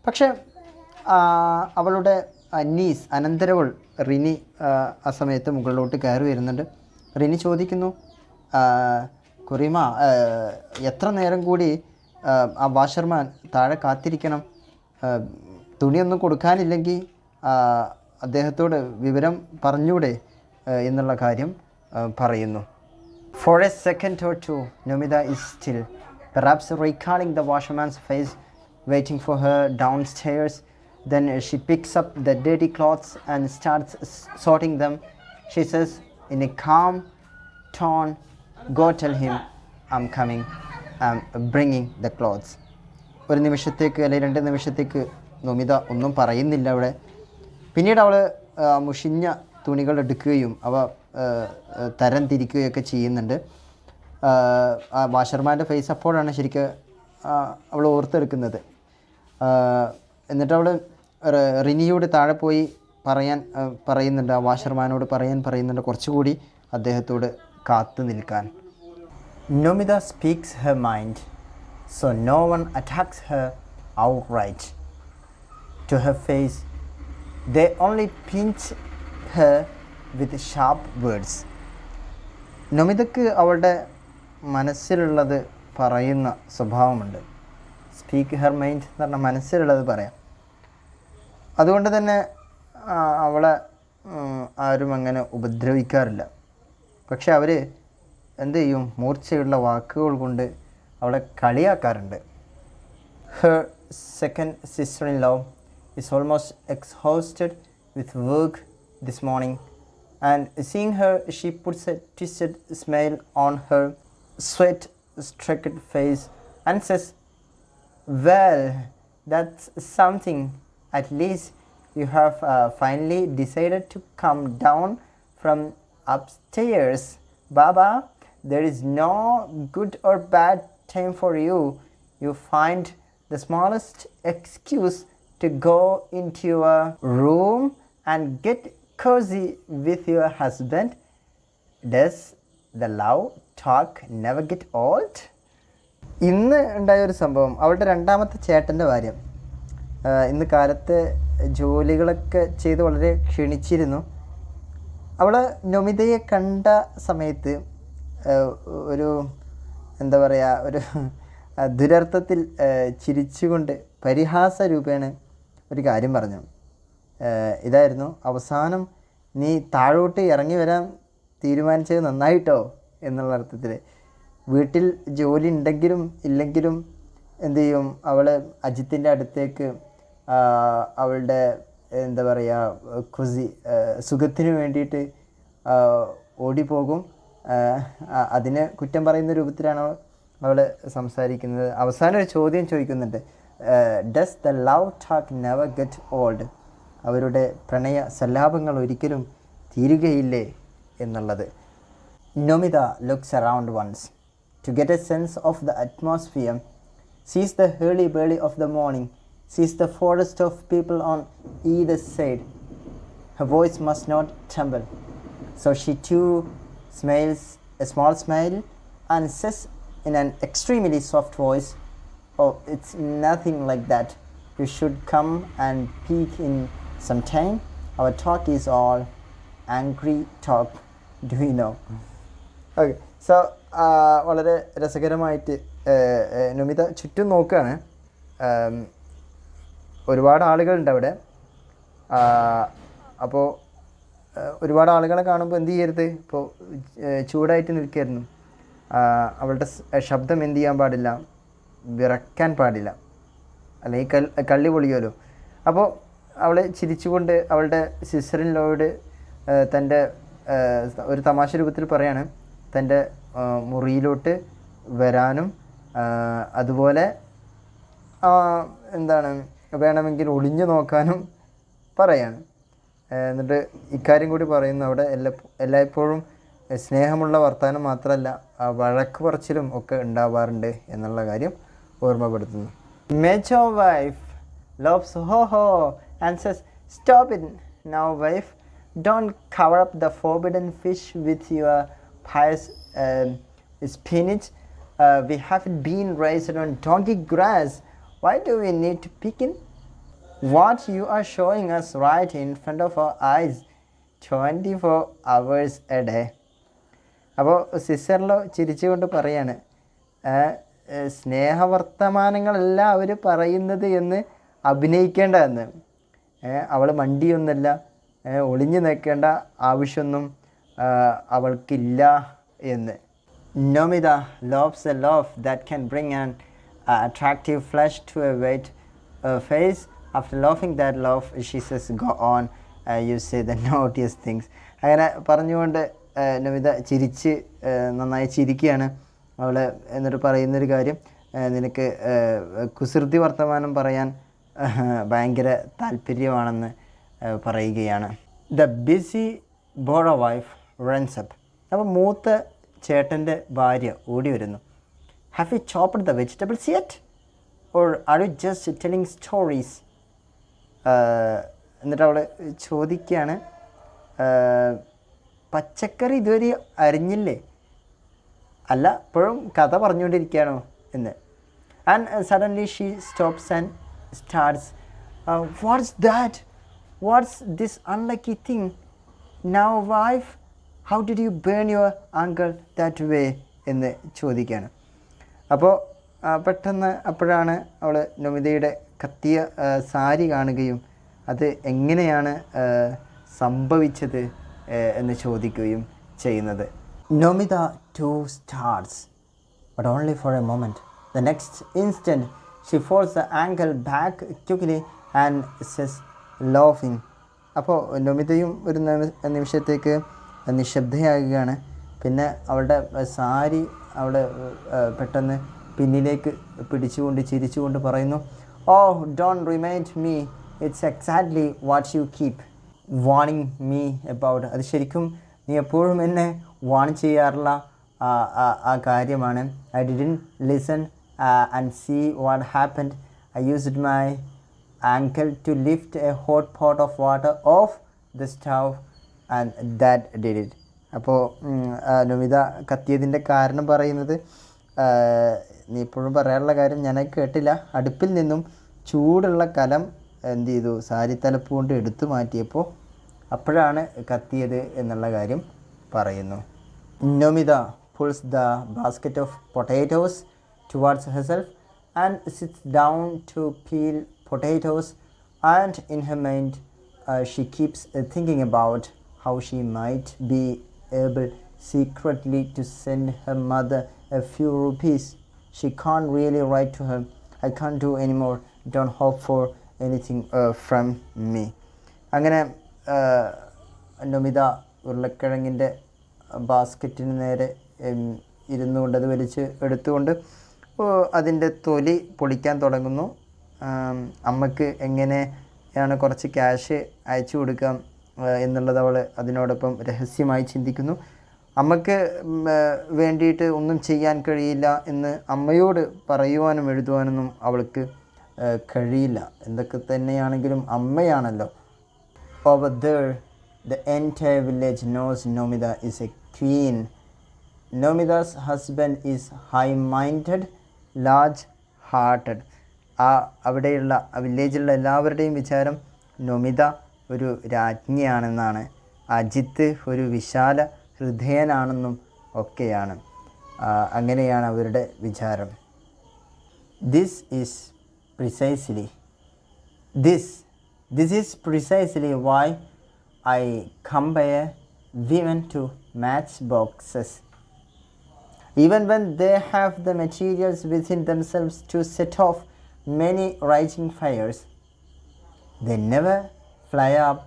പക്ഷേ അവളുടെ knees അനന്തരവൾ Rini ആ സമയത്ത് മുകളിലോട്ട് കയറി വരുന്നുണ്ട്. റിനി ചോദിക്കുന്നു, കുറിമ, എത്ര നേരം കൂടി ആ വാഷർമാൻ താഴെ കാത്തിരിക്കണം? തുണിയൊന്നും കൊടുക്കാനില്ലെങ്കിൽ അദ്ദേഹത്തോട് വിവരം പറഞ്ഞൂടെ എന്നുള്ള കാര്യം പറയുന്നു. For a second or two, Nomida is still, perhaps recalling the washerman's face waiting for her downstairs. Then she picks up the dirty clothes and starts sorting them. She says in a calm tone, go tell him I'm coming, I'm bringing the clothes. ഒരു നിമിഷത്തേക്ക് അല്ലെങ്കിൽ 2 നിമിഷത്തേക്ക് നൊമിത ഒന്നും പറയുന്നില്ല അവിടെ. പിന്നീട് അവൾ മുഷിഞ്ഞ തുണികൾ എടുക്കുകയും അവ തരം തിരിക്കുകയൊക്കെ ചെയ്യുന്നുണ്ട്. ആ വാഷർമാൻ്റെ ഫേസ് അപ്പോഴാണ് ശരിക്കും അവൾ ഓർത്തെടുക്കുന്നത്. എന്നിട്ട് അവൾ റിനിയോട് താഴെ പോയി പറയുന്നുണ്ട്, ആ വാഷർമാനോട് പറയുന്നുണ്ട് കുറച്ചുകൂടി അദ്ദേഹത്തോട് കാത്തു നിൽക്കാൻ. Nomida speaks her mind, so no one attacks her outright to her face. They only pinch her with sharp words. നൊമിതയ്ക്ക് അവളുടെ മനസ്സിലുള്ളത് പറയുന്ന സ്വഭാവമുണ്ട്. സ്പീക്ക് ഹെർ മൈൻഡ് എന്ന് പറഞ്ഞാൽ മനസ്സിലുള്ളത് പറയാം. അതുകൊണ്ട് തന്നെ അവളെ ആരും അങ്ങനെ ഉപദ്രവിക്കാറില്ല. പക്ഷെ അവർ എന്ത് ചെയ്യും, മൂർച്ചയുള്ള വാക്കുകൾ കൊണ്ട് അവളെ കളിയാക്കാറുണ്ട്. Her second sister-in-law is almost exhausted with work this morning, and seeing her, she puts a twisted smile on her sweat-streaked face and says, well, that's something. At least you have finally decided to come down from upstairs. Baba, there is no good or bad time for you. You find the smallest excuse to go into your room and get cozy with your husband. Does the love talk never get old? ഇന്ന് ഉണ്ടായൊരു സംഭവം, അവളുടെ രണ്ടാമത്തെ ചേട്ടൻ്റെ കാര്യം. ഇന്ന് കാലത്ത് ജോലികളൊക്കെ ചെയ്ത് വളരെ ക്ഷീണിച്ചിരുന്നു. അവൾ നൊമിതയെ കണ്ട സമയത്ത് ഒരു എന്താ പറയുക, ഒരു ദുരർത്ഥത്തിൽ ചിരിച്ചുകൊണ്ട് പരിഹാസ രൂപേണ ഒരു കാര്യം പറഞ്ഞു. ഇതായിരുന്നു, അവസാനം നീ താഴോട്ട് ഇറങ്ങി വരാൻ തീരുമാനിച്ചത് നന്നായിട്ടോ എന്നുള്ള അർത്ഥത്തിൽ. വീട്ടിൽ ജോലി ഉണ്ടെങ്കിലും ഇല്ലെങ്കിലും എന്തു ചെയ്യും, അവൾ അജിത്തിൻ്റെ അടുത്തേക്ക് അവളുടെ എന്താ പറയുക സുഖത്തിന് വേണ്ടിയിട്ട് ഓടിപ്പോകും. അതിന് കുറ്റം പറയുന്ന രൂപത്തിലാണ് അവൾ സംസാരിക്കുന്നത്. അവസാനം ഒരു ചോദ്യം ചോദിക്കുന്നുണ്ട്, does the love talk never get old? അവരുടെ പ്രണയ സല്ലാപങ്ങൾ ഒരിക്കലും തീരുകയില്ലേ എന്നുള്ളത്. Nomita looks around once to get a sense of the atmosphere, sees the hurly-burly of the morning, sees the forest of people on either side. Her voice must not tremble. So she too smiles a small smile and says in an extremely soft voice, "Oh, it's nothing like that. You should come and peek in some time. Our talk is all angry talk. Do you know?" Okay so വളരെ രസകരമായിട്ട് നമിത ചുറ്റും നോക്കുകയാണ്. ഒരുപാട് ആളുകളുണ്ട് അവിടെ. അപ്പോൾ ഒരുപാട് ആളുകളെ കാണുമ്പോൾ എന്ത് ചെയ്യരുത്, ഇപ്പോൾ ചൂടായിട്ട് നിൽക്കായിരുന്നു. അവളുടെ ശബ്ദം എന്ത് ചെയ്യാൻ പാടില്ല, വിറക്കാൻ പാടില്ല, അല്ലെങ്കിൽ കള്ളി പൊളിയുമല്ലോ. അപ്പോൾ അവൾ ചിരിച്ചുകൊണ്ട് അവളുടെ സിസ്റ്ററിനോട് തൻ്റെ ഒരു തമാശ രൂപത്തിൽ പറയാണ് തൻ്റെ മുറിയിലോട്ട് വരാനും അതുപോലെ എന്താണ് വേണമെങ്കിൽ ഒളിഞ്ഞു നോക്കാനും പറയാണ്. എന്നിട്ട് ഇക്കാര്യം കൂടി പറയുന്നു, അവിടെ എല്ലായ്പ്പോഴും സ്നേഹമുള്ള വർത്തമാനം മാത്രമല്ല വഴക്ക് പറച്ചിലും ഒക്കെ ഉണ്ടാവാറുണ്ട് എന്നുള്ള കാര്യം ഓർമ്മപ്പെടുത്തുന്നു. Major wife loves ho ho and says, "Stop it now, wife. Don't cover up the forbidden fish with your pious spinach. We haven't been raised on donkey grass. Why do we need to pick in what you are showing us right in front of our eyes 24 hours a day?" അപ്പോൾ സിസ്റ്ററിലോ ചിരിച്ചുകൊണ്ട് പറയാണ്, സ്നേഹവർത്തമാനങ്ങളല്ല അവർ പറയുന്നത് എന്ന് അഭിനയിക്കേണ്ടതെന്ന്. അവൾ മണ്ടിയൊന്നുമല്ല, ഒളിഞ്ഞു നിൽക്കേണ്ട ആവശ്യമൊന്നും അവൾക്കില്ല എന്ന്. Nomida loves a love that can bring an attractive flesh to a white face. After loving that love, she says, "Go on, you say the naughtiest things." അങ്ങനെ പറഞ്ഞുകൊണ്ട് നമിത ചിരിച്ച് നന്നായി ചിരിക്കുകയാണ് അവൾ. എന്നിട്ട് പറയുന്നൊരു കാര്യം, നിനക്ക് കുസൃതി വർത്തമാനം പറയാൻ ഭയങ്കര താല്പര്യമാണെന്ന് പറയുകയാണ്. The busy Bora wife runs up. അപ്പോൾ മൂത്ത ചേട്ടൻ്റെ ഭാര്യ ഓടി വരുന്നു. "Have you chopped the vegetables yet? Or are you just telling stories?" എന്നിട്ട് അവൾ ചോദിക്കുകയാണ്, പച്ചക്കറി ഇതുവരെ അരിഞ്ഞില്ലേ, അല്ല ഇപ്പോഴും കഥ പറഞ്ഞുകൊണ്ടിരിക്കുകയാണോ എന്ന്. And suddenly she stops and starts, "What's that? What's this unlucky thing? Now wife, how did you burn your uncle that way?" എന്ന് ചോദിക്കുകയാണ്. അപ്പോൾ പെട്ടെന്ന് അപ്പോഴാണ് അവൾ നമിതയുടെ കത്തിയ സാരി കാണുകയും അത് എങ്ങനെയാണ് സംഭവിച്ചത് എന്ന് ചോദിക്കുകയും ചെയ്യുന്നത്. Nomida too starts, but only for a moment. The next instant, she folds the ankle back quickly and says, laughing. അപ്പോൾ നമിതയും ഒരു നിമിഷത്തേക്ക് നിശബ്ദയാകുകയാണ്. പിന്നെ അവളുടെ സാരി അവൾ പെട്ടെന്ന് പിന്നിലേക്ക് പിടിച്ചുകൊണ്ട് ചിരിച്ചുകൊണ്ട് പറയുന്നു, "Oh, don't remind me. It's exactly what you keep warning me about." അത് ശരിക്കും നീ എപ്പോഴും എന്നെ വാൺ ചെയ്യാറുള്ള ആ കാര്യമാണ്. "I didn't listen and see what happened. I used my ankle to lift a hot pot of water off the stove and that did it." അപ്പോൾ നമിത കത്തിയതിൻ്റെ കാരണം പറയുന്നത്, നീ ഇപ്പോഴും പറയാനുള്ള കാര്യം ഞാൻ കേട്ടില്ല. അടുപ്പിൽ നിന്നും ചൂടുള്ള കലം എന്ത് ചെയ്തു, സാരി തലപ്പ് കൊണ്ട് എടുത്തു മാറ്റിയപ്പോൾ അപ്പോഴാണ് കത്തിയത് എന്നുള്ള കാര്യം പറയുന്നു. Nomida pulls the basket of potatoes towards herself and sits down to peel potatoes, and in her mind she keeps thinking about how she might be able secretly to send her mother a few rupees. She can't really write to her, "I can't do anymore. Don't hope for anything from me." അങ്ങനെ നമിത ഉരുളക്കിഴങ്ങിൻ്റെ ബാസ്ക്കറ്റിന് നേരെ ഇരുന്നുകൊണ്ട് അത് വലിച്ച് എടുത്തുകൊണ്ട് അതിൻ്റെ തൊലി പൊളിക്കാൻ തുടങ്ങുന്നു. അമ്മയ്ക്ക് എങ്ങനെയാണ് കുറച്ച് ക്യാഷ് അയച്ചു കൊടുക്കാം എന്നുള്ളത് അവൾ അതിനോടൊപ്പം രഹസ്യമായി ചിന്തിക്കുന്നു. അമ്മയ്ക്ക് വേണ്ടിയിട്ട് ഒന്നും ചെയ്യാൻ കഴിയില്ല എന്ന് അമ്മയോട് പറയുവാനും എഴുതുവാനൊന്നും അവൾക്ക് കഴിയില്ല. എന്തൊക്കെ തന്നെയാണെങ്കിലും അമ്മയാണല്ലോ. Over there The entire village knows Nomida is a queen. Nomida's husband is high-minded, large-hearted. അവിടെയുള്ള വില്ലേജിലുള്ള എല്ലാവരുടെയും വിചാരം നൊമിത ഒരു രാജ്ഞിയാണെന്നാണ്. അജിത്ത് ഒരു വിശാല ഹൃദയനാണെന്നും ഒക്കെയാണ്. അങ്ങനെയാണ് അവരുടെ വിചാരം. This is precisely why I compare women to matchboxes. Even when they have the materials within themselves to set off many raging fires, they never fly up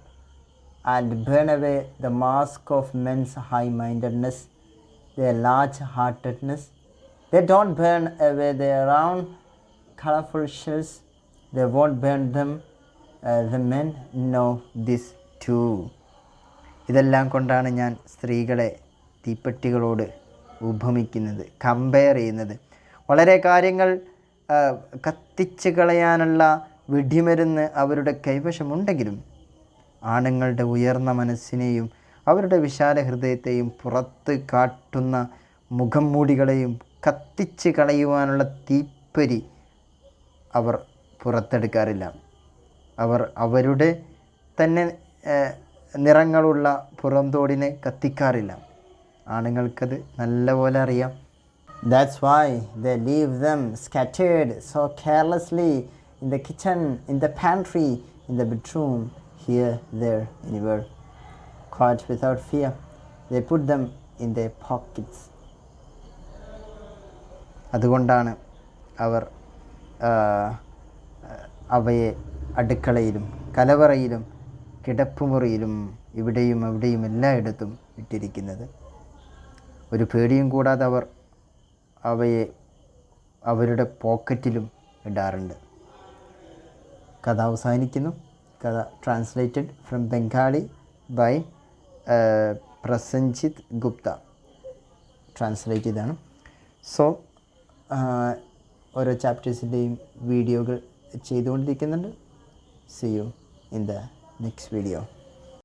and burn away the mask of men's high-mindedness, their large-heartedness. They don't burn away their round, colorful shells. They won't burn them. The men know this too. ഇതെല്ലാം കൊണ്ടാണ് ഞാൻ സ്ത്രീകളെ തീപ്പെട്ടികളോട് ഉപമിക്കുന്നത്, compare ചെയ്യുന്നത്. വളരെ കാര്യങ്ങൾ കത്തിച്ച് കളയാനുള്ള വെടിമരുന്ന് അവരുടെ കൈവശമുണ്ടെങ്കിലും ആണുങ്ങളുടെ ഉയർന്ന മനസ്സിനെയും അവരുടെ വിശാല ഹൃദയത്തെയും പുറത്ത് കാട്ടുന്ന മുഖം മൂടികളെയും കത്തിച്ച് കളയുവാനുള്ള തീപ്പൊരി അവർ പുറത്തെടുക്കാറില്ല. അവർ അവരുടെ തന്നെ നിറങ്ങളുള്ള പുറംതോടിനെ കത്തിക്കാറില്ല. ആണുങ്ങൾക്കത് നല്ലപോലെ അറിയാം. That's why they leave them scattered so carelessly in the kitchen, in the pantry, in the bedroom, here, there, anywhere, quite without fear. They put them in their pockets. അതുകൊണ്ടാണ് അവർ അവയെ അടുക്കളയിലും കലവറയിലും കിടപ്പുമുറിയിലും ഇവിടെയും അവിടെയും എല്ലായിടത്തും ഇട്ടിരിക്കുന്നത്. ഒരു പേടിയും കൂടാതെ അവർ അവയെ അവരുടെ പോക്കറ്റിലും ഇടാറുണ്ട്. കഥ അവസാനിക്കുന്നു. കഥ translated from Bengali by Prasenjit Gupta. Translate ചെയ്താണ്. സോ ഓരോ ചാപ്റ്റേഴ്സിൻ്റെയും വീഡിയോകൾ ചെയ്തുകൊണ്ടിരിക്കുന്നുണ്ട്. See you in the next video.